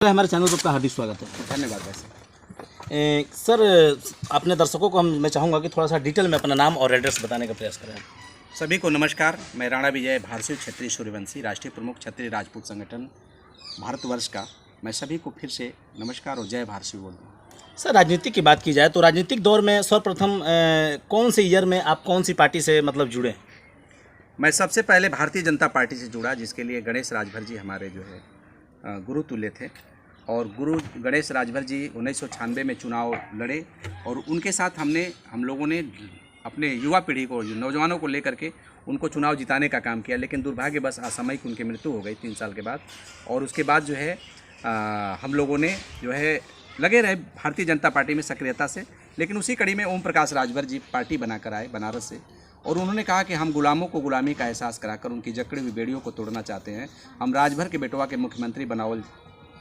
हमारे चैनल पर आपका हार्दिक स्वागत है। धन्यवाद भाई सर, अपने दर्शकों को मैं चाहूँगा कि थोड़ा सा डिटेल में अपना नाम और एड्रेस बताने का प्रयास करें। सभी को नमस्कार। मैं राणा विजय भारतीय क्षत्रिय सूर्यवंशी राष्ट्रीय प्रमुख क्षत्रिय राजपूत संगठन भारतवर्ष का मैं सभी को फिर से नमस्कार और जय भारती बोल रहा हूँ। सर, राजनीति की बात की जाए तो राजनीतिक दौर में सर्वप्रथम कौन से ईयर में आप कौन सी पार्टी से मतलब जुड़े? मैं सबसे पहले भारतीय जनता पार्टी से जुड़ा, जिसके लिए गणेश राजभर जी हमारे जो है गुरु तुल्य थे। और गुरु गणेश राजभर जी 1996 में चुनाव लड़े और उनके साथ हम लोगों ने अपने युवा पीढ़ी को, नौजवानों को लेकर के उनको चुनाव जिताने का काम किया। लेकिन दुर्भाग्यवश असामयिक उनकी मृत्यु हो गई 3 साल के बाद। और उसके बाद जो है हम लोगों ने जो है लगे रहे भारतीय जनता पार्टी में सक्रियता से। लेकिन उसी कड़ी में ओम प्रकाश राजभर जी पार्टी बनाकर आए बनारस से, और उन्होंने कहा कि हम गुलामों को गुलामी का एहसास कराकर उनकी जकड़ी हुई बेड़ियों को तोड़ना चाहते हैं। हम राजभर के बेटवा के मुख्यमंत्री बनावल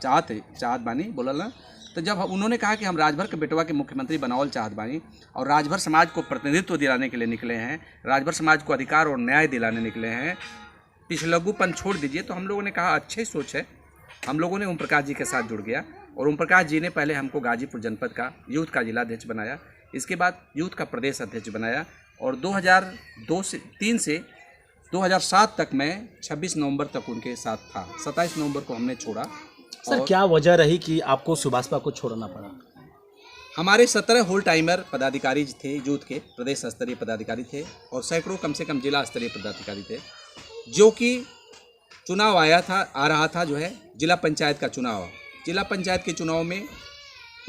चाहत बानी बोलल ना। तो जब उन्होंने कहा कि हम राजभर के बेटवा के मुख्यमंत्री बनावल चाहत बानी और राजभर समाज को प्रतिनिधित्व दिलाने के लिए निकले हैं, राजभर समाज को अधिकार और न्याय दिलाने निकले हैं, पिछलग्गूपन छोड़ दीजिए। तो हम लोगों ने कहा अच्छी सोच है। हम लोगों ने ओम प्रकाश जी के साथ जुड़ गया और ओम प्रकाश जी ने पहले हमको गाजीपुर जनपद का यूथ का जिलाध्यक्ष बनाया, इसके बाद यूथ का प्रदेश अध्यक्ष बनाया। और 2003 से 2007 तक मैं 26 नवंबर तक उनके साथ था। 27 नवंबर को हमने छोड़ा। सर, क्या वजह रही कि आपको सुभाषपा को छोड़ना पड़ा? हमारे 17 होल टाइमर पदाधिकारी थे, यूथ के प्रदेश स्तरीय पदाधिकारी थे और सैकड़ों कम से कम जिला स्तरीय पदाधिकारी थे। जो कि चुनाव आ रहा था जो है जिला पंचायत का चुनाव। जिला पंचायत के चुनाव में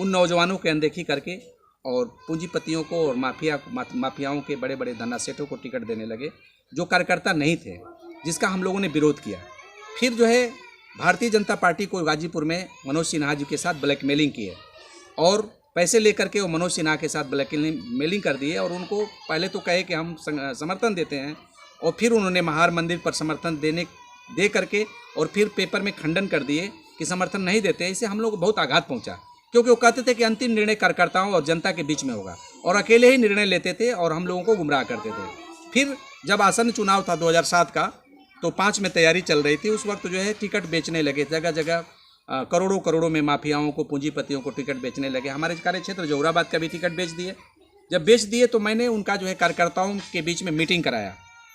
उन नौजवानों की अनदेखी करके और पूंजीपतियों को और माफियाओं के बड़े बड़े धन्ना सेठों को टिकट देने लगे, जो कार्यकर्ता नहीं थे, जिसका हम लोगों ने विरोध किया। फिर जो है भारतीय जनता पार्टी को गाजीपुर में मनोज सिन्हा जी के साथ ब्लैकमेलिंग की है और पैसे लेकर के वो मनोज सिन्हा के साथ ब्लैकमेलिंग कर दिए। और उनको पहले तो कहे कि हम समर्थन देते हैं, और फिर उन्होंने महार मंदिर पर समर्थन दे करके और फिर पेपर में खंडन कर दिए कि समर्थन नहीं देते। इससे हम लोग को बहुत आघात पहुंचा, क्योंकि वो कहते थे कि अंतिम निर्णय कार्यकर्ताओं और जनता के बीच में होगा, और अकेले ही निर्णय लेते थे और हम लोगों को गुमराह करते थे। फिर जब आसन्न चुनाव था 2007 का, तो 5 में तैयारी चल रही थी। उस वक्त जो है टिकट बेचने लगे, जगह जगह करोड़ों में माफियाओं को, पूंजीपतियों को टिकट बेचने लगे। हमारे कार्य क्षेत्र जौहराबाद का भी टिकट बेच दिए। जब बेच दिए तो मैंने उनका जो है कार्यकर्ताओं के बीच में मीटिंग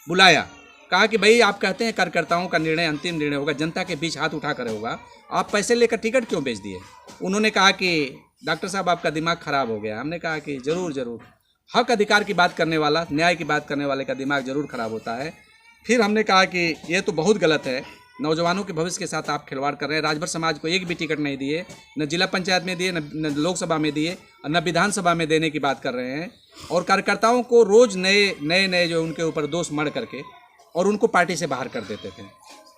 बुलाया, कहा कि भाई आप कहते हैं कार्यकर्ताओं का निर्णय अंतिम निर्णय होगा, जनता के बीच हाथ उठा कर होगा, आप पैसे लेकर टिकट क्यों बेच दिए? उन्होंने कहा कि डॉक्टर साहब आपका दिमाग खराब हो गया। हमने कहा कि जरूर हक अधिकार की बात करने वाला, न्याय की बात करने वाले का दिमाग जरूर खराब होता है। फिर हमने कहा कि ये तो बहुत गलत है, नौजवानों के भविष्य के साथ आप खिलवाड़ कर रहे हैं। राजभर समाज को एक भी टिकट नहीं दिए, न जिला पंचायत में दिए, न लोकसभा में दिए, और न विधानसभा में देने की बात कर रहे हैं। और कार्यकर्ताओं को रोज़ नए जो उनके ऊपर दोष मढ़ करके और उनको पार्टी से बाहर कर देते थे।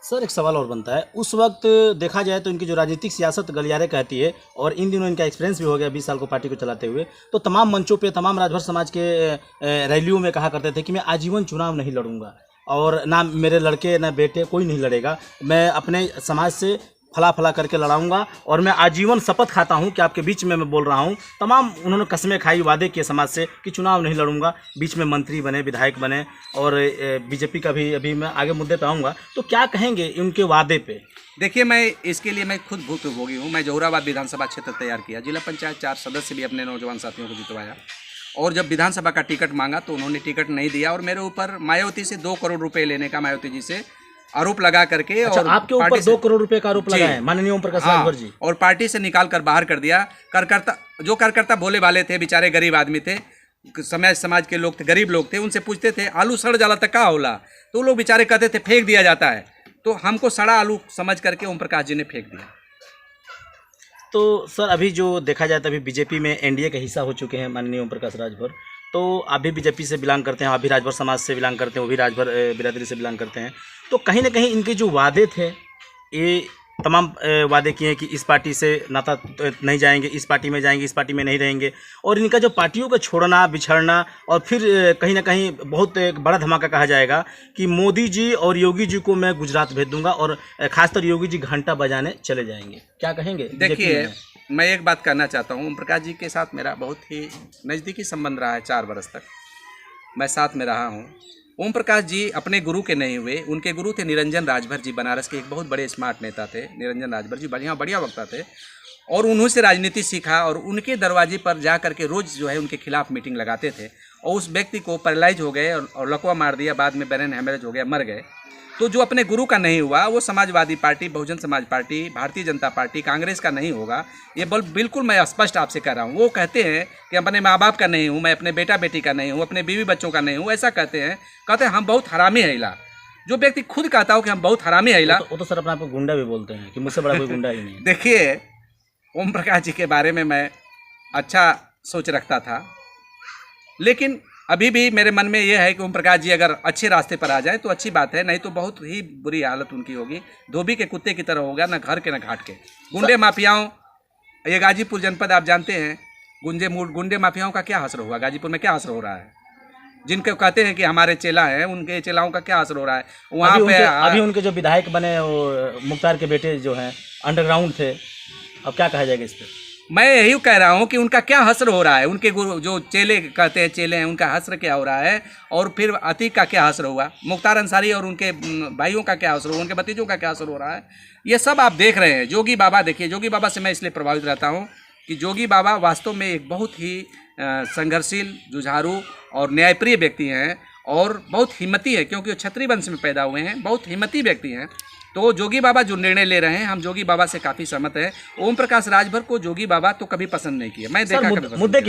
सर, एक सवाल और बनता है, उस वक्त देखा जाए तो इनकी जो राजनीतिक सियासत गलियारे कहती है, और इन दिनों इनका एक्सपीरियंस भी हो गया 20 साल को पार्टी को चलाते हुए, तो तमाम मंचों पे तमाम राजभर समाज के रैलियों में कहा करते थे कि मैं आजीवन चुनाव नहीं लड़ूंगा, और ना मेरे लड़के ना बेटे कोई नहीं लड़ेगा, मैं अपने समाज से फला करके लड़ाऊंगा, और मैं आजीवन शपथ खाता हूं कि आपके बीच में मैं बोल रहा हूं। तमाम उन्होंने कस्में खाई, वादे किए समाज से कि चुनाव नहीं लड़ूंगा, बीच में मंत्री बने, विधायक बने, और बीजेपी का भी अभी मैं आगे मुद्दे पे आऊँगा। तो क्या कहेंगे उनके वादे पे? देखिए, मैं इसके लिए मैं खुद भुक्तभोगी हूँ। मैं जौहराबाद विधानसभा क्षेत्र तैयार किया, जिला पंचायत 4 सदस्य भी अपने नौजवान साथियों को जितवाया, और जब विधानसभा का टिकट मांगा तो उन्होंने टिकट नहीं दिया, और मेरे ऊपर मायावती से 2 करोड़ रुपए लेने का मायावती जी से आरोप लगा करके। अच्छा, और आपके ऊपर 2 करोड़ रुपए का आरोप लगा है माननीय ओम प्रकाश राजभर जी? और पार्टी से निकाल कर बाहर कर दिया। कार्यकर्ता भोले वाले थे, बेचारे गरीब आदमी थे, समाज के लोग थे, गरीब लोग थे। उनसे पूछते थे आलू सड़ जाला तक का होला, तो वो लोग बेचारे कहते थे फेंक दिया जाता है। तो हमको सड़ा आलू समझ करके ओम प्रकाश जी ने फेंक दिया। तो सर, अभी जो देखा जाए तो अभी बीजेपी में एनडीए का हिस्सा हो चुके हैं माननीय ओम प्रकाश राजभर, तो आप भी बीजेपी से बिलोंग करते हैं, आप भी राजभर समाज से बिलोंग करते हैं, वो भी राजभर बिरादरी से बिलोंग करते हैं। तो कहीं ना कहीं इनके जो वादे थे, ये तमाम वादे किए कि इस पार्टी से नाता नहीं जाएंगे, इस पार्टी में जाएंगे, इस पार्टी में नहीं रहेंगे, और इनका जो पार्टियों का छोड़ना बिछड़ना, और फिर कहीं ना कहीं बहुत एक बड़ा धमाका कहा जाएगा कि मोदी जी और योगी जी को मैं गुजरात भेज दूंगा, और खासकर योगी जी घंटा बजाने चले जाएंगे। क्या कहेंगे? देखिए, मैं एक बात कहना चाहता हूँ, ओम प्रकाश जी के साथ मेरा बहुत ही नज़दीकी संबंध रहा है 4 बरस तक। मैं साथ में रहा हूँ, ओम प्रकाश जी अपने गुरु के नहीं हुए, उनके गुरु थे निरंजन राजभर जी, बनारस के एक बहुत बड़े स्मार्ट नेता थे निरंजन राजभर जी, बढ़िया वक्ता थे। और उन्हीं से राजनीति सीखा और उनके दरवाजे पर जा करके रोज़ जो है उनके खिलाफ मीटिंग लगाते थे और उस व्यक्ति को पैरालाइज हो गए और लकवा मार दिया, बाद में ब्रेन हैमरेज हो गया, मर गए। तो जो अपने गुरु का नहीं हुआ वो Samajwadi party, Bahujan Samaj party, Bharatiya Janata party, Congress का नहीं होगा। ये बिल्कुल मैं स्पष्ट आपसे कह रहा हूँ। वो कहते हैं कि अपने माँ बाप का नहीं हूँ, मैं अपने बेटा बेटी का नहीं हूँ, अपने बीवी बच्चों का नहीं हूँ, ऐसा कहते हैं हम बहुत हरामी है इला। जो व्यक्ति खुद कहता हो कि हम बहुत हरामी है इला, वो तो सर अपने आप को गुंडा भी बोलते हैं कि मुझसे बड़ा कोई गुंडा ही नहीं। देखिए, ओम प्रकाश जी के बारे में मैं अच्छा सोच रखता था, लेकिन अभी भी मेरे मन में ये है कि ओम प्रकाश जी अगर अच्छे रास्ते पर आ जाए तो अच्छी बात है, नहीं तो बहुत ही बुरी हालत उनकी होगी। धोबी के कुत्ते की तरह होगा, ना घर के ना घाट के। गुंडे माफियाओं, ये गाजीपुर जनपद आप जानते हैं, गुंडे माफियाओं का क्या असर होगा? गाजीपुर में क्या असर हो रहा है? जिनके कहते हैं कि हमारे चेला हैं, उनके चेलाओं का क्या असर हो रहा है वहाँ पे? अभी उनके जो विधायक बने वो मुख्तार के बेटे जो हैं अंडरग्राउंड थे, अब क्या कहा जाएगा इस पर? मैं यही कह रहा हूँ कि उनका क्या हस्र हो रहा है, उनके गुरु जो चेले कहते हैं चेले हैं, उनका हस्र क्या हो रहा है, और फिर अतीक का क्या हस्र हुआ, मुख्तार अंसारी और उनके भाइयों का क्या हस्र हुआ, उनके भतीजों का क्या असर हो रहा है, ये सब आप देख रहे हैं। जोगी बाबा, देखिए जोगी बाबा से मैं इसलिए प्रभावित रहता हूँ कि जोगी बाबा वास्तव में एक बहुत ही संघर्षशील, जुझारू और न्यायप्रिय व्यक्ति हैं और बहुत हिम्मती है, क्योंकि वो क्षत्रिय वंश में पैदा हुए हैं, बहुत हिम्मती व्यक्ति हैं। तो जोगी बाबा जो निर्णय ले रहे हैं, हम जोगी बाबा से काफ़ी सहमत हैं। ओम प्रकाश राजभर को जोगी बाबा तो कभी पसंद नहीं किया, मैं देखा। मुद्दे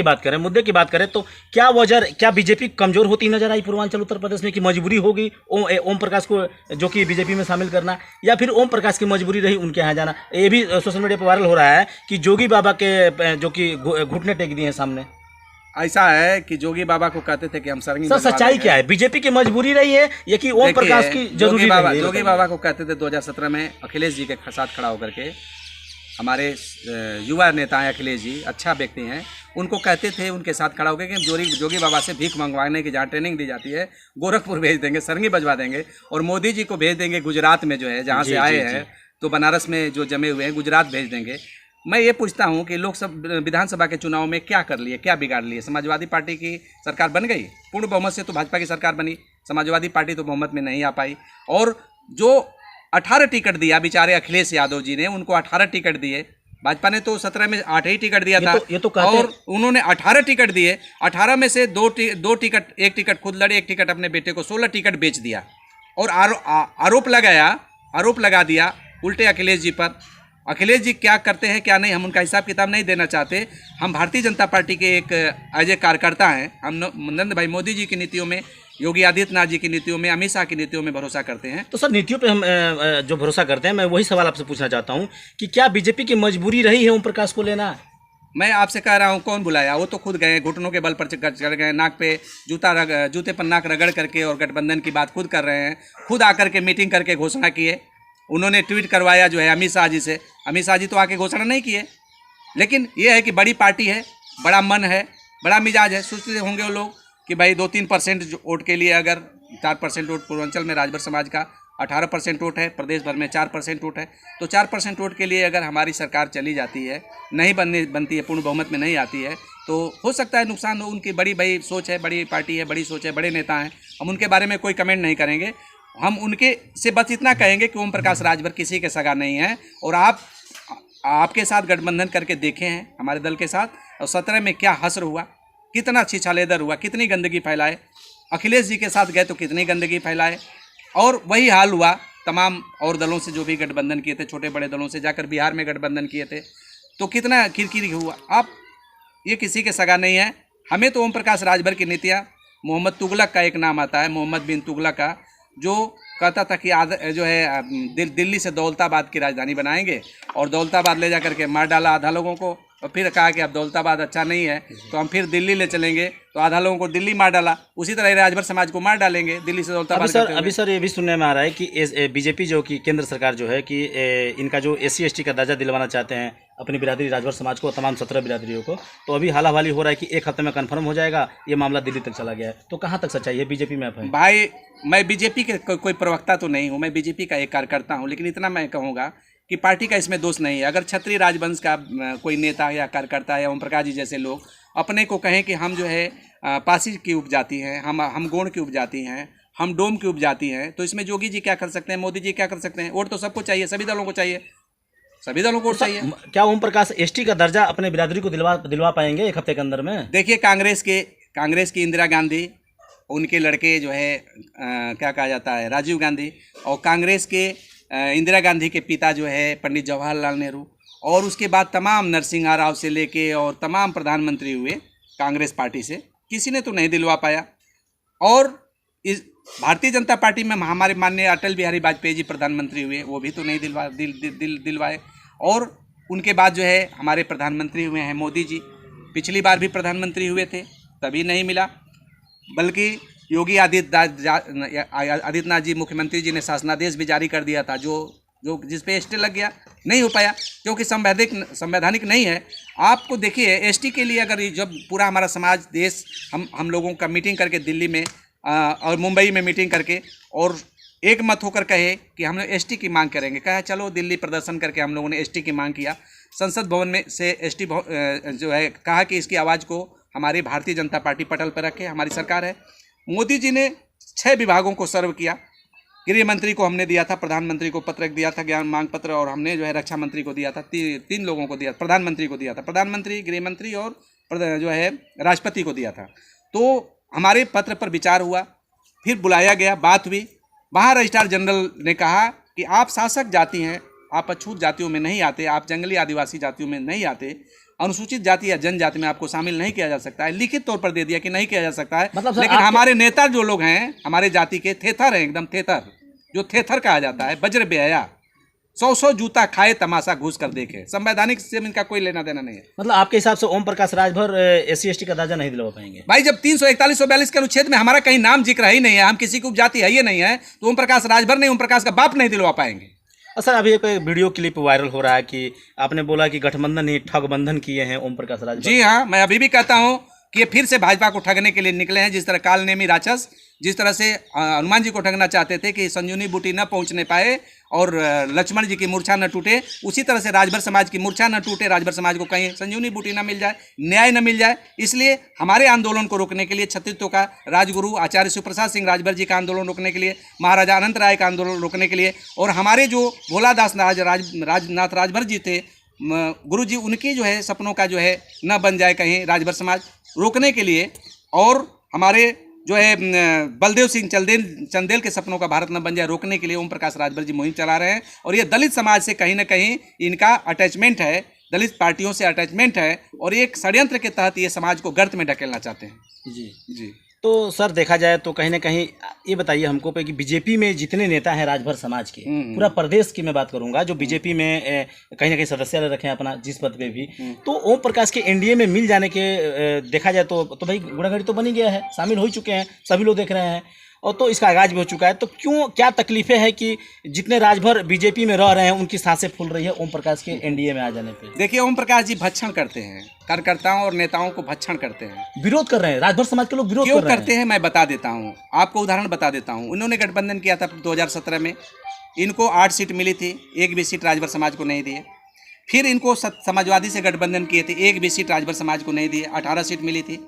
की बात करें तो क्या वजह, क्या बीजेपी कमजोर होती नजर आई पूर्वांचल उत्तर प्रदेश में कि मजबूरी होगी ओम प्रकाश को जो कि बीजेपी में शामिल करना, या फिर ओम प्रकाश की मजबूरी रही उनके यहाँ जाना? ये भी सोशल मीडिया पर वायरल हो रहा है कि जोगी बाबा के जो कि घुटने टेक दिए हैं सामने। ऐसा है कि जोगी बाबा को कहते थे कि हम सरंगी। सर सच्चाई क्या है? बीजेपी की मजबूरी रही है या कि ओम प्रकाश की जरूरी रही है? जोगी बाबा को कहते थे 2017 में अखिलेश जी के साथ खड़ा होकर के, हमारे युवा नेता हैं अखिलेश जी, अच्छा व्यक्ति हैं, उनको कहते थे उनके साथ खड़ा होकर कि जोगी बाबा से भीख मंगवाने की जहाँ ट्रेनिंग दी जाती है गोरखपुर भेज देंगे, सरंगी बजवा देंगे, और मोदी जी को भेज देंगे गुजरात में, जो है जहाँ से आए हैं, तो बनारस में जो जमे हुए हैं गुजरात भेज देंगे। मैं ये पूछता हूँ कि लोकसभा विधानसभा के चुनाव में क्या कर लिए, क्या बिगाड़ लिए? समाजवादी पार्टी की सरकार बन गई, पूर्ण बहुमत से तो भाजपा की सरकार बनी, समाजवादी पार्टी तो बहुमत में नहीं आ पाई। और जो 18 टिकट दिया बेचारे अखिलेश यादव जी ने, उनको 18 टिकट दिए, भाजपा ने तो 17 में 8 ही टिकट दिया था, और उन्होंने 18 टिकट दिए, 18 में से दो टिकट, एक टिकट खुद लड़े, एक टिकट अपने बेटे को, 16 टिकट बेच दिया। और आरोप लगा दिया उल्टे अखिलेश जी पर। अखिलेश जी क्या करते हैं क्या नहीं, हम उनका हिसाब किताब नहीं देना चाहते। हम भारतीय जनता पार्टी के एक एज ए कार्यकर्ता हैं, हम नरेंद्र भाई मोदी जी की नीतियों में, योगी आदित्यनाथ जी की नीतियों में, अमित शाह की नीतियों में भरोसा करते हैं। तो सर नीतियों पे हम जो भरोसा करते हैं, मैं वही सवाल आपसे पूछना चाहता हूँ कि क्या बीजेपी की मजबूरी रही है ओम प्रकाश को लेना? मैं आपसे कह रहा हूँ, कौन बुलाया? वो तो खुद गए, घुटनों के बल पर चढ़ गए, नाक पे जूते पर नाक रगड़ करके और गठबंधन की बात खुद कर रहे हैं, खुद आकर के मीटिंग करके घोषणा किए। उन्होंने ट्वीट करवाया जो है अमित शाह जी से, अमित शाह जी तो आके घोषणा नहीं किए। लेकिन ये है कि बड़ी पार्टी है, बड़ा मन है, बड़ा मिजाज है। सोचते होंगे वो लोग कि भाई 2-3% वोट के लिए, अगर 4% वोट पूर्वांचल में राजभर समाज का, 18% वोट है, प्रदेश भर में 4% वोट है, तो 4% वोट के लिए अगर हमारी सरकार चली जाती है, नहीं बनती है, पूर्ण बहुमत में नहीं आती है, तो हो सकता है नुकसान हो। उनकी बड़ी सोच है, बड़ी पार्टी है, बड़ी सोच है, बड़े नेता हैं, हम उनके बारे में कोई कमेंट नहीं करेंगे। हम उनके से बस इतना कहेंगे कि ओम प्रकाश राजभर किसी के सगा नहीं है, और आपके साथ गठबंधन करके देखे हैं हमारे दल के साथ, और 17 में क्या हसर हुआ, कितना छिछालेदर हुआ, कितनी गंदगी फैलाए। अखिलेश जी के साथ गए तो कितनी गंदगी फैलाए, और वही हाल हुआ तमाम और दलों से जो भी गठबंधन किए थे, छोटे बड़े दलों से जाकर बिहार में गठबंधन किए थे, तो कितना किरकिरी हुआ। आप ये किसी के सगा नहीं है। हमें तो ओम प्रकाश राजभर की नीतियाँ, मोहम्मद तुगलक का एक नाम आता है, मोहम्मद बिन तुगलक का, जो कहता था कि जो है दिल्ली से दौलताबाद की राजधानी बनाएंगे, और दौलताबाद ले जा करके मार डाला आधा लोगों को, और फिर कहा कि अब दौलताबाद अच्छा नहीं है तो हम फिर दिल्ली ले चलेंगे, तो आधा लोगों को दिल्ली मार डाला। उसी तरह राजभर समाज को मार डालेंगे दिल्ली से दौलताबाद। अभी सर ये भी सुनने में आ रहा है कि बीजेपी जो कि केंद्र सरकार जो है कि इनका जो SC/ST का दर्जा दिलवाना चाहते हैं अपनी बिरादरी राजभर समाज को, तमाम 17 बिरादरियों को, तो अभी हालावाली हो रहा है कि एक हफ्ते में कन्फर्म हो जाएगा, ये मामला दिल्ली तक चला गया है। तो कहाँ तक सच्चाई है? बीजेपी में आप हैं? भाई मैं बीजेपी के कोई प्रवक्ता तो नहीं हूँ, मैं बीजेपी का एक कार्यकर्ता हूँ, लेकिन इतना मैं कहूँगा कि पार्टी का इसमें दोष नहीं है। अगर क्षत्रिय राजवंश का कोई नेता या कार्यकर्ता या ओम प्रकाश जी जैसे लोग अपने को कहें कि हम जो है पासी की उपजाति हैं, हम गोंड की उपजाति हैं, हम डोम की उपजाति हैं, तो इसमें योगी जी क्या कर सकते हैं, मोदी जी क्या कर सकते हैं? वोट तो सबको चाहिए, सभी दलों को चाहिए, सभी दलों को वोट चाहिए। क्या ओम प्रकाश एसटी का दर्जा अपने बिरादरी को दिलवा पाएंगे एक हफ्ते के अंदर में? देखिए, कांग्रेस की इंदिरा गांधी, उनके लड़के जो है क्या कहा जाता है, राजीव गांधी, और कांग्रेस के इंदिरा गांधी के पिता जो है पंडित जवाहरलाल नेहरू, और उसके बाद तमाम नरसिंह राव से लेके और तमाम प्रधानमंत्री हुए कांग्रेस पार्टी से, किसी ने तो नहीं दिलवा पाया। और इस भारतीय जनता पार्टी में हमारे माननीय अटल बिहारी वाजपेयी जी प्रधानमंत्री हुए, वो भी तो नहीं दिलवाए। और उनके बाद जो है हमारे प्रधानमंत्री हुए हैं मोदी जी, पिछली बार भी प्रधानमंत्री हुए थे, तभी नहीं मिला। बल्कि योगी आदित्यनाथ जी मुख्यमंत्री जी ने शासनादेश भी जारी कर दिया था, जो जिस पे एसटी लग गया, नहीं हो पाया क्योंकि संवैधानिक नहीं है। आपको देखिए, एसटी के लिए अगर जब पूरा हमारा समाज देश हम लोगों का मीटिंग करके दिल्ली में और मुंबई में मीटिंग करके और एक मत होकर कहे कि हम लोग एसटी की मांग करेंगे, कहा चलो दिल्ली प्रदर्शन करके हम लोगों ने एसटी की मांग किया, संसद भवन में से एसटी जो है कहा कि इसकी आवाज़ को हमारी भारतीय जनता पार्टी पटल पर रखे, हमारी सरकार है। मोदी जी ने 6 विभागों को सर्व किया, गृह मंत्री को हमने दिया था, प्रधानमंत्री को पत्र दिया था, ज्ञान मांग पत्र, और हमने जो है रक्षा मंत्री को दिया था, 3 लोगों को दिया, प्रधानमंत्री को दिया था, प्रधानमंत्री, गृह मंत्री और जो है राष्ट्रपति को दिया था। तो हमारे पत्र पर विचार हुआ, फिर बुलाया गया, बात हुई। वहाँ रजिस्ट्रार जनरल ने कहा कि आप शासक जाति हैं, आप अछूत जातियों में नहीं आते, आप जंगली आदिवासी जातियों में नहीं आते, अनुसूचित जाति या जनजाति में आपको शामिल नहीं किया जा सकता है। लिखित तौर पर दे दिया कि नहीं किया जा सकता है। मतलब लेकिन हमारे नेता जो लोग हैं हमारे जाति के, थेथर हैं, एकदम थेथर, जो थेथर कहा जाता है, वज्र बेहया, 100 जूता खाए तमाशा घूस कर देखे, संवैधानिक से इनका कोई लेना देना नहीं है। मतलब आपके हिसाब से ओम प्रकाश राजभर एससी एसटी का दर्जा नहीं दिलवा पाएंगे? भाई, जब 341 142 के अनुच्छेद में हमारा कहीं नाम जिक्र ही नहीं है, हम किसी की उपजाति है ही नहीं है, तो ओम प्रकाश राजभर नहीं, ओम प्रकाश का बाप नहीं दिलवा पाएंगे। सर, अभी एक वीडियो क्लिप वायरल हो रहा है कि आपने बोला कि गठबंधन नहीं ठग बंधन किए हैं ओम प्रकाश राजभर। जी हाँ, मैं अभी भी कहता हूँ कि ये फिर से भाजपा को ठगने के लिए निकले हैं। जिस तरह कालनेमी राक्षस जिस तरह से हनुमान जी को ठगना चाहते थे कि संजीवनी बूटी न पहुंचने पाए और लक्ष्मण जी की मूर्छा न टूटे, उसी तरह से राजभर समाज की मूर्छा न टूटे, राजभर समाज को कहीं संजीवनी बूटी न मिल जाए, न्याय न मिल जाए। इसलिए हमारे आंदोलन को रोकने के लिए, छत्तीसगढ़ का राजगुरु आचार्य शिवप्रसाद सिंह राजभर जी का आंदोलन रोकने के लिए, महाराजा अनंत राय का आंदोलन रोकने के लिए, और हमारे जो भोलादास राजनाथ राजभर जी थे गुरु जी, उनकी जो है सपनों का जो है न बन जाए कहीं राजभर समाज, रोकने के लिए, और हमारे जो है बलदेव सिंह चंदेल के सपनों का भारत न बन जाए, रोकने के लिए ओम प्रकाश राजभर जी मुहिम चला रहे हैं। और ये दलित समाज से कहीं ना कहीं इनका अटैचमेंट है, दलित पार्टियों से अटैचमेंट है, और एक षड्यंत्र के तहत ये समाज को गर्त में ढकेलना चाहते हैं। जी जी। तो सर, देखा जाए तो कहीं ना कहीं ये बताइए हमको पे कि बीजेपी में जितने नेता हैं राजभर समाज के, पूरा प्रदेश की मैं बात करूंगा, जो बीजेपी में कहीं ना कहीं सदस्य रखे हैं अपना जिस पद पे भी, तो ओम प्रकाश के एनडीए में मिल जाने के देखा जाए तो भाई गुड़ागड़ी तो बनी गया है, शामिल हो चुके हैं, सभी लोग देख रहे हैं, और तो इसका आगाज भी हो चुका है। तो क्या तकलीफें हैं कि जितने राजभर बीजेपी में रह रहे हैं उनकी सांसें फूल रही है ओम प्रकाश के एनडीए में आ जाने पे? देखिए, ओम प्रकाश जी भक्षण करते हैं, कार्यकर्ताओं और नेताओं को भक्षण करते हैं, विरोध कर रहे हैं। राजभर समाज के लोग विरोध क्यों करते हैं मैं बता देता हूँ आपको, उदाहरण बता देता हूँ। उन्होंने गठबंधन किया था 2017 में, इनको 8 सीट मिली थी, एक भी सीट राजभर समाज को नहीं दिए। फिर इनको समाजवादी से गठबंधन किए थे, एक भी सीट राजभर समाज को नहीं दिए, 18 सीट मिली थी।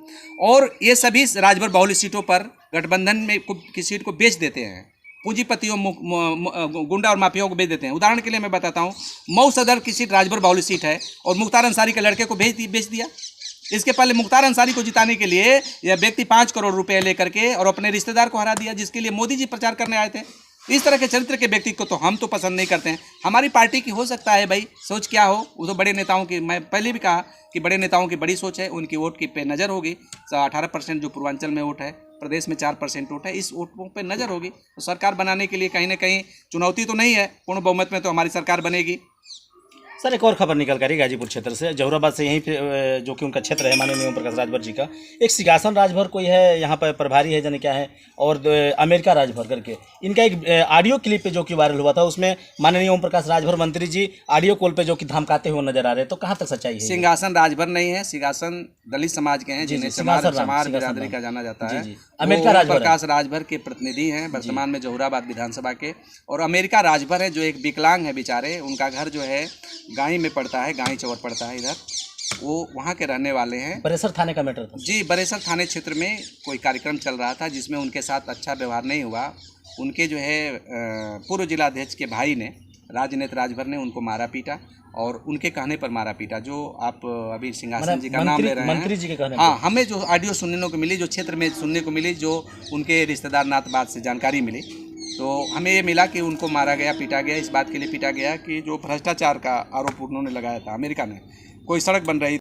और ये सभी राजभर बहुल सीटों पर गठबंधन में की सीट को बेच देते हैं, पूंजीपतियों, गुंडा और माफियाओं को बेच देते हैं। उदाहरण के लिए मैं बताता हूँ, मऊ सदर की सीट राजभर बहुल सीट है और मुख्तार अंसारी के लड़के को बेच दिया। इसके पहले मुख्तार अंसारी को जिताने के लिए यह व्यक्ति 5 करोड़ रुपए लेकर के और अपने रिश्तेदार को हरा दिया, जिसके लिए मोदी जी प्रचार करने आए थे। इस तरह के चरित्र के व्यक्ति को तो हम तो पसंद नहीं करते हैं। हमारी पार्टी की हो सकता है भाई सोच क्या हो, वो तो बड़े नेताओं की, मैं पहले भी कहा कि बड़े नेताओं की बड़ी सोच है, उनकी वोट की पे नज़र होगी। 18% जो पूर्वांचल में वोट है, प्रदेश में 4% वोट है, इस वोटों पे नज़र होगी। तो सरकार बनाने के लिए कहीं ना कहीं चुनौती तो नहीं है, पूर्ण बहुमत में तो हमारी सरकार बनेगी। सर, एक और खबर निकल कर गाजीपुर क्षेत्र से, जहुराबाद से, यहीं पे जो कि उनका क्षेत्र है माननीय ओम प्रकाश राजभर जी का, एक सिंहासन राजभर कोई है यहाँ पर प्रभारी है, जाने क्या है, और अमेरिका राजभर करके इनका एक ऑडियो क्लिप पे जो कि वायरल हुआ था, उसमें माननीय ओम प्रकाश राजभर मंत्री जी ऑडियो कॉल पे जो कि धमकाते हुए नजर आ रहे हैं। तो कहाँ तक सच्चाई है? सिंहासन राजभर नहीं है, सिंहासन दलित समाज के हैं, जिन्हें चमार बिरादरी का जाना जाता है। अमेरिका राजभर प्रकाश राजभर के प्रतिनिधि हैं वर्तमान में जहुराबाद विधानसभा के, और अमेरिका राजभर है जो एक विकलांग है बेचारे, उनका घर जो है गाई में पड़ता है, गाई चौर पड़ता है इधर, वो वहाँ के रहने वाले हैं। बरेसर थाने का मैटर था। जी, बरेसर थाने क्षेत्र में कोई कार्यक्रम चल रहा था जिसमें उनके साथ अच्छा व्यवहार नहीं हुआ। उनके जो है पूर्व जिलाध्यक्ष के भाई ने, राजनेता राजभर ने उनको मारा पीटा और उनके कहने पर मारा पीटा। जो आप अभी सिंहासन जी का नाम ले रहे हैं, मंत्री जी के कहने हाँ, हमें जो ऑडियो सुनने को मिली, जो क्षेत्र में सुनने को मिली, जो उनके रिश्तेदार नातबात से जानकारी मिली, तो हमें ये मिला कि उनको मारा गया, पीटा गया। इस बात के लिए पीटा गया कि जो भ्रष्टाचार का आरोप उन्होंने लगाया था, अमेरिका में कोई सड़क बन रही